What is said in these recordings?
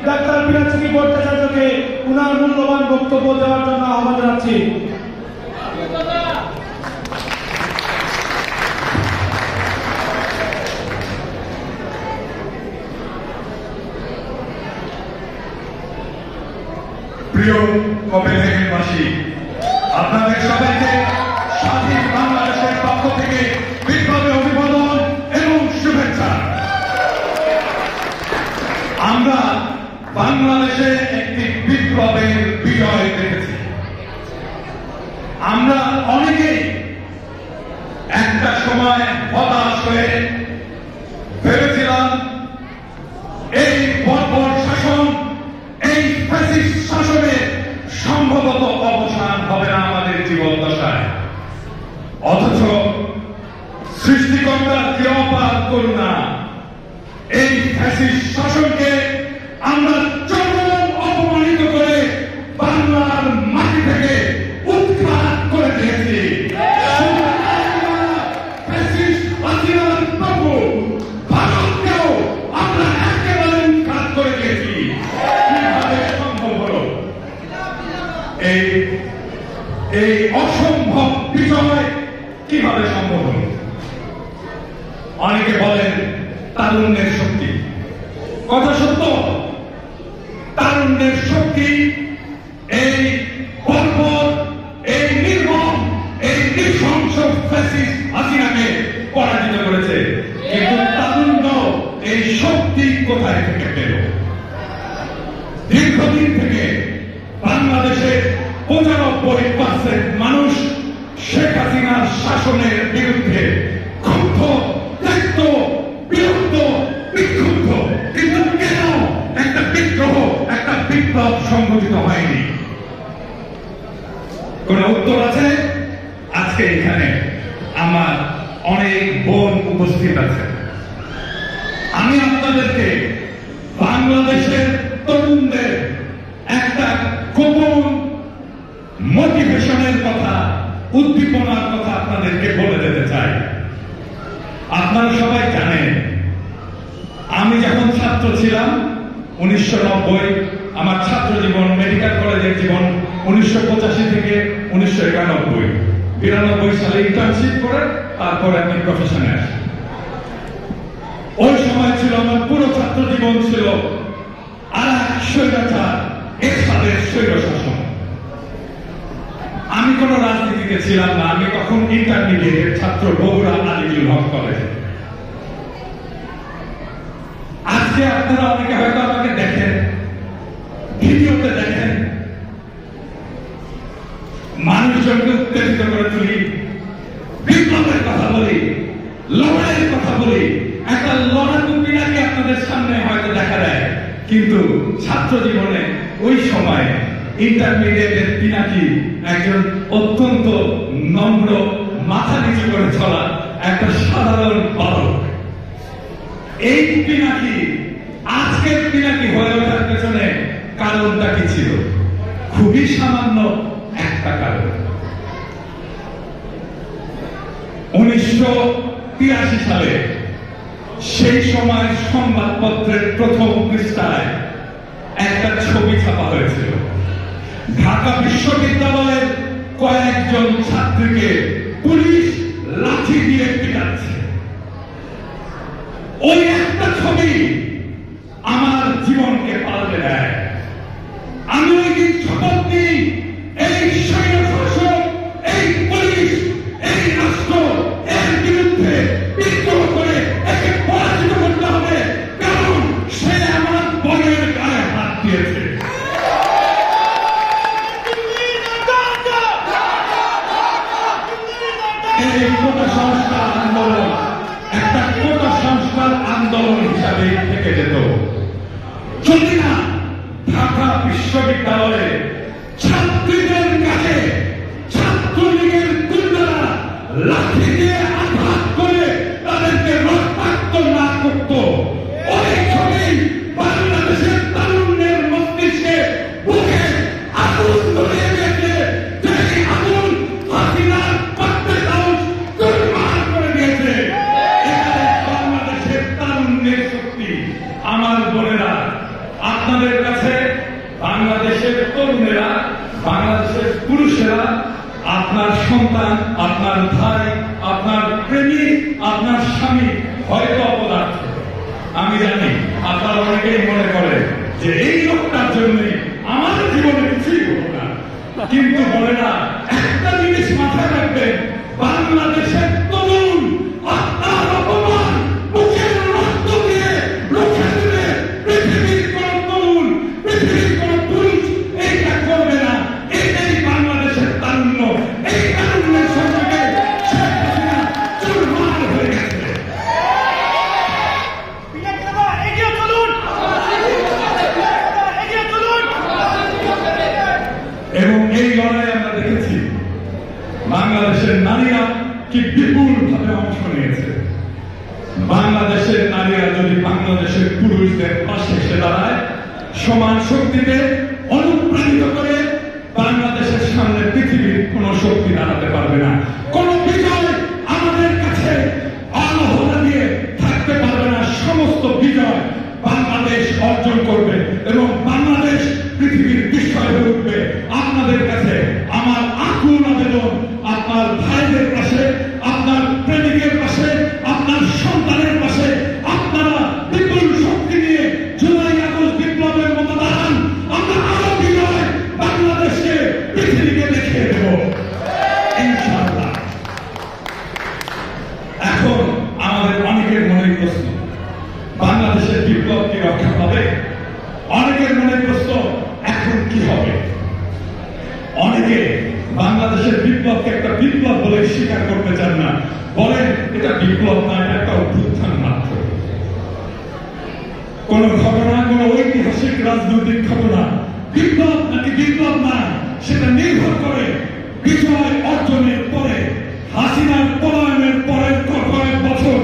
Doctor Pinaki ভট্টাচার্যকে উনার মূল্যবান বক্তব্য দেওয়ার জন্য আহ্বান জানাচ্ছি। প্রিয় কোপেনহেগেনবাসী, আপনাদের সবাইকে স্বাধীন বাংলাদেশের পক্ষ থেকে বিপ্লবে অভিবাদন এবং শুভেচ্ছা। আমরা বাংলাদেশে একটি বিপ্লবের বিজয় দেখেছি। আমরা অনেকেই একটা সময় হতাশ হয়ে ভেবেছিলাম এই বর্বর শাসন, এই ফ্যাসিস্ট শাসনের সম্ভবত অবসান হবে না আমাদের জীবন দশায়। অথচ সৃষ্টিকর্তার যে অপার করুণা, এই ফ্যাসিস্ট শাসনকে আমরা চরম অপমানিত করে বাংলার মাটি থেকে উৎখাত করে দিয়েছি। ফ্যাসিস্ট হাসিনার প্রভু ভারতকেও আমরা একেবারে উৎখাত করে দিয়েছি। কিভাবে সম্ভব হলো? এই অসম্ভব বিজয় কিভাবে সম্ভব হলো? অনেকে বলেন তারুণ্যের শক্তি। কথা সত্য, তারুণ্যের শক্তি এই বর্বর, এই নির্মম, এই নৃশংস ফ্যাসিস্ট হাসিনাকে পরাজিত করেছে। কিন্তু তারুণ্য এই শক্তি কোথায় থেকে পেল? দীর্ঘদিন থেকে বাংলাদেশের 95% মানুষ শেখ হাসিনার শাসনের বিরুদ্ধে ক্ষুব্ধ, ত্যক্ত, বিরক্ত, বিক্ষুব্ধ। কিন্তু কেন একটা বিদ্রোহ, একটা বিপ্লব সংগঠিত হয়নি? কোন উত্তর আছে? আজকে এখানে আমার অনেক বোন উপস্থিত আছে। আমি আপনাদেরকে বাংলাদেশের তরুণদের একটা গোপন মোটিভেশনের কথা, উদ্দীপনার কথা আপনাদেরকে বলে দিতে চাই। আপনারা সবাই জানেন, আমি যখন ছাত্র ছিলাম 1990, আমার ছাত্র জীবন, মেডিকেল কলেজের জীবন 1985 থেকে 1991, 92 সালে ইন্টার্নশিপ করে তারপরে আমি প্রফেশনে আসি। ওই সময় ছিল আমার পুরো ছাত্র জীবন ছিল আর এক স্বৈরাচার, এরশাদের স্বৈর শাসন। আমি কোন রাজনীতিতে ছিলাম না। আমি তখন ইন্টারমিডিয়েটের ছাত্র, বগুড়া আলিউল হক কলেজে। আজকে আপনারা অনেকে হয়তো আমাকে দেখেন, ভিডিওতে দেখেন, মানুষজনকে উত্তেজিত করে তুলি, বিপ্লবের কথা বলি, লড়াইয়ের কথা বলি, একটা লড়াকু পিনাকি আপনাদের সামনে হয়তো দেখা দেয়। কিন্তু ছাত্র জীবনে ওই সময় ইন্টারমিডিয়েটের পিনাকি একজন অত্যন্ত নম্র, মাথা নিচু করে চলা একটা সাধারণ বালক। এই পিনাকি আজকের পিনাকি হয়ে ওঠার পেছনে কারণটা কি ছিল? খুবই সামান্য একটা কারণ। 1983 সালে সেই সময় সংবাদপত্রের প্রথম পৃষ্ঠায় একটা ছবি ছাপা হয়েছিল। ঢাকা বিশ্ববিদ্যালয়ের কয়েকজন ছাত্রীকে পুলিশ লাঠি দিয়ে পিটাচ্ছে। ওই একটা ছবি আমার জীবনকে পাল্টে দেয়। আমি ওই দিন শপথ নিই, এই সৈন্য শাসক, এই পুলিশ, এই রাষ্ট্র, এর বিরুদ্ধে বিদ্রোহ করে একে পরাজিত করতে হবে, কারণ সে আমার বোনের গায়ে হাত দিয়েছে। এই কোটা সংস্কার আন্দোলন একটা কোটা সংস্কার আন্দোলন হিসাবে থেকে যেত যদি না ঢাকা বিশ্ববিদ্যালয়ে ছাত্রীদের কাছে ছাত্রলীগের গুন্ডারা লাঠি দিয়ে আঘাত করে তাদেরকে রক্তাক্ত না করত। ওই ছবি বাংলাদেশের তারুণ্যের মস্তিষ্কে বুকে আগুন ধরিয়ে দিয়েছে। সেই আগুন হাসিনার পাত্রের হাউস দুর্মার করে দিয়েছে। এখানে বাংলাদেশের তারুণ্যের শক্তি। আমার বোনেরা, আপনাদের কাছে বাংলাদেশের তরুণেরা, বাংলাদেশের পুরুষেরা, আপনার সন্তান, আপনার ভাই, আপনার প্রেমিক, আপনার স্বামী হয়তো অপদার্থ। আমি জানি আপনারা অনেকেই মনে করে যে এই লোকটার জন্য আমাদের জীবনে কিছুই হলো না, কিন্তু বলে না, একটা জিনিস মাথায় রাখবেন, বাংলাদেশের তরুণ আপনার অপমান মুখের রক্ত দিয়ে রুখে দিলে পৃথিবীর কোন তরুণ, পৃথিবীর কোন পুরুষ এইটা করবে না। এটাই বাংলাদেশের তারুণ্য। এই তারুণ্যের সঙ্গে শেখ হাসিনা চুরমার হয়ে গেছে। এবং এই লড়াই আমরা দেখেছি বাংলাদেশের নারীরা কি বিপুল ভাবে অংশ নিয়েছে। বাংলাদেশের নারীরা যদি বাংলাদেশের পুরুষদের পাশে এসে দাঁড়ায়, সমান শক্তিতে অনুপ্রাণিত করে, বাংলাদেশের সামনে পৃথিবীর কোন শক্তি দাঁড়াতে পারবে না। কোন বিজয় আমাদের কাছে আলোহরা দিয়ে থাকতে পারবে না। সমস্ত বিজয় বাংলাদেশ অর্জন করবে এবং বাংলাদেশ পৃথিবীর বিস্ময় হয়ে উঠবে। আপনাদের কাছে আমার আকুল আবেদন, আপনার ভাইদের পাশে, আপনার প্রেমিকের পাশে, আপনার সন্তানের পাশে আপনারা বিপুল শক্তি নিয়ে জুলাই আগস্ট বিপ্লবের মতো দাঁড়ান। আমরা আরো বিজয় বাংলাদেশকে, পৃথিবীকে দেখিয়ে দেব ইনশাআল্লাহ। এখন আমাদের অনেকের মনে প্রশ্ন, বাংলাদেশের বিপ্লব কি রক্ষা পাবে? অনেকের মনে প্রশ্ন, এখন কি হবে? অনেকে বাংলাদেশের বিপ্লবকে একটা বিপ্লব বলে স্বীকার করতে চান না, বলেন এটা বিপ্লব না, এটা একটা অভ্যুত্থান মাত্র। কোন ঘটনা, কোন ঐতিহাসিক রাজনৈতিক ঘটনা বিপ্লব নাকি বিপ্লব না, সেটা নির্ভর করে বিজয় অর্জনের পরে, হাসিনার পলায়নের পরের কয়েক বছর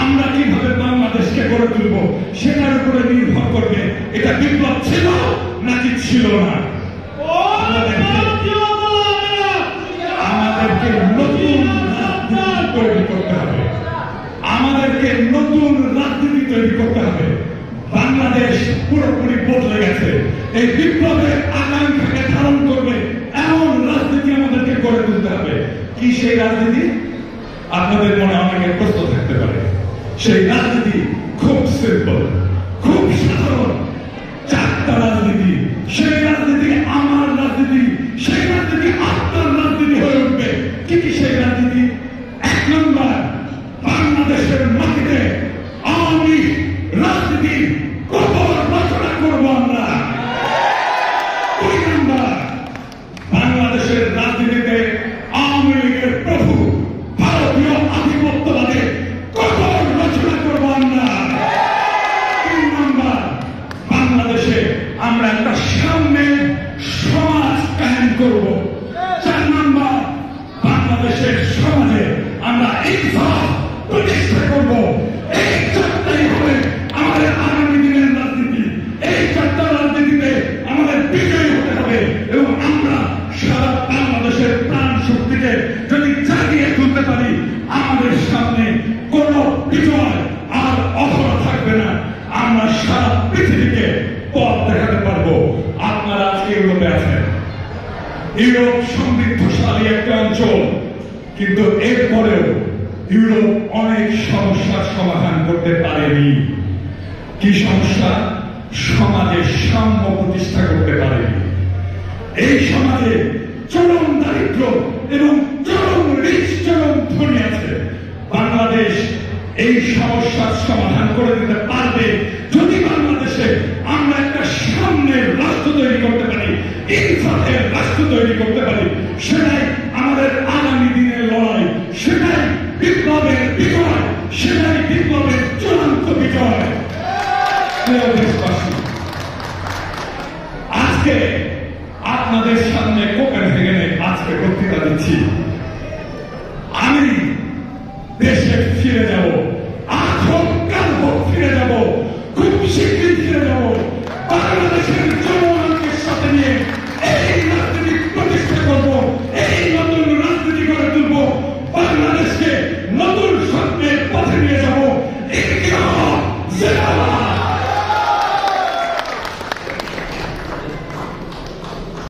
আমরা কিভাবে বাংলাদেশকে গড়ে তুলব, সেটার উপরে নির্ভর করবে এটা বিপ্লব ছিল নাকি ছিল না। আমাদেরকে নতুন রাজনীতি তৈরি করতে হবে, আমাদেরকে নতুন রাজনীতি তৈরি করতে হবে। বাংলাদেশ পুরোপুরি বদলে গেছে। এই বিপ্লবের আকাঙ্ক্ষাকে ধারণ করবে এমন রাজনীতি আমাদেরকে গড়ে তুলতে হবে। কি সেই রাজনীতি? আপনাদের মনে অনেকের প্রশ্ন থাকতে পারে। সেই রাজনীতি খুব সিম্পল, খুব সাধারণ, চারটা রাজনীতি। সেই রাজনীতি আমার রাজনীতি, সেই রাজনীতি আপনার রাজনীতি হয়ে উঠবে। কি কি সেই রাজনীতি? এক নম্বর, বাংলাদেশের মাটিতে আওয়ামী রাজনীতি কবর রচনা করবো আমরা। দুই নম্বর, বাংলাদেশের রাজনীতিতে আওয়ামী লীগের প্রভু ভারতীয় আধিপত্যবাদের কবর রচনা করবো আমরা। তিন নম্বর, বাংলাদেশে আমরা একটা সাম্যের সমাজ কায়েম করব। চার নম্বর, বাংলাদেশের সমাজে আমরা ইনসাফ প্রতিষ্ঠা করব। এই চারটাই হবে আমাদের আগামী দিনের রাজনীতি। এই চারটা রাজনীতিতে আমাদের বিজয়ী হতে হবে এবং আমরা সারা বাংলাদেশের প্রাণ শক্তিকে যদি জাগিয়ে তুলতে পারি, আমাদের সামনে কোন বিজয় আর অধরা থাকবে না। আমরা সারা পৃথিবীকে পথ দেখাতে পারবো। আপনারা আজকে ইউরোপে আছেন, ইউরোপ সমৃদ্ধশালী একটা অঞ্চল, কিন্তু এরপরেও ইউরোপ অনেক সমস্যার সমাধান করতে পারেনি। কি সমস্যা? সমাজে সাম্য প্রতিষ্ঠা করতে পারেনি। এই সমাজে চরম দারিদ্র এবং চরম রিচ, চরম ধনী আছে। বাংলাদেশ এই সমস্যার সমাধান করে দিতে পারবে যদি বাংলাদেশে আমরা একটা সামনের রাষ্ট্র তৈরি করতে পারি, ইনসাফের রাষ্ট্র তৈরি করতে পারি। সেটাই আমাদের আগামী দিনের লড়াই, সেটাই বিপ্লবের বিজয়, সেটাই বিপ্লবের চূড়ান্ত বিজয়। আজকে আপনাদের সামনে কোপেনহেগেনে আজকে বক্তৃতা দিচ্ছি। আমি দেশে ফিরে যাব।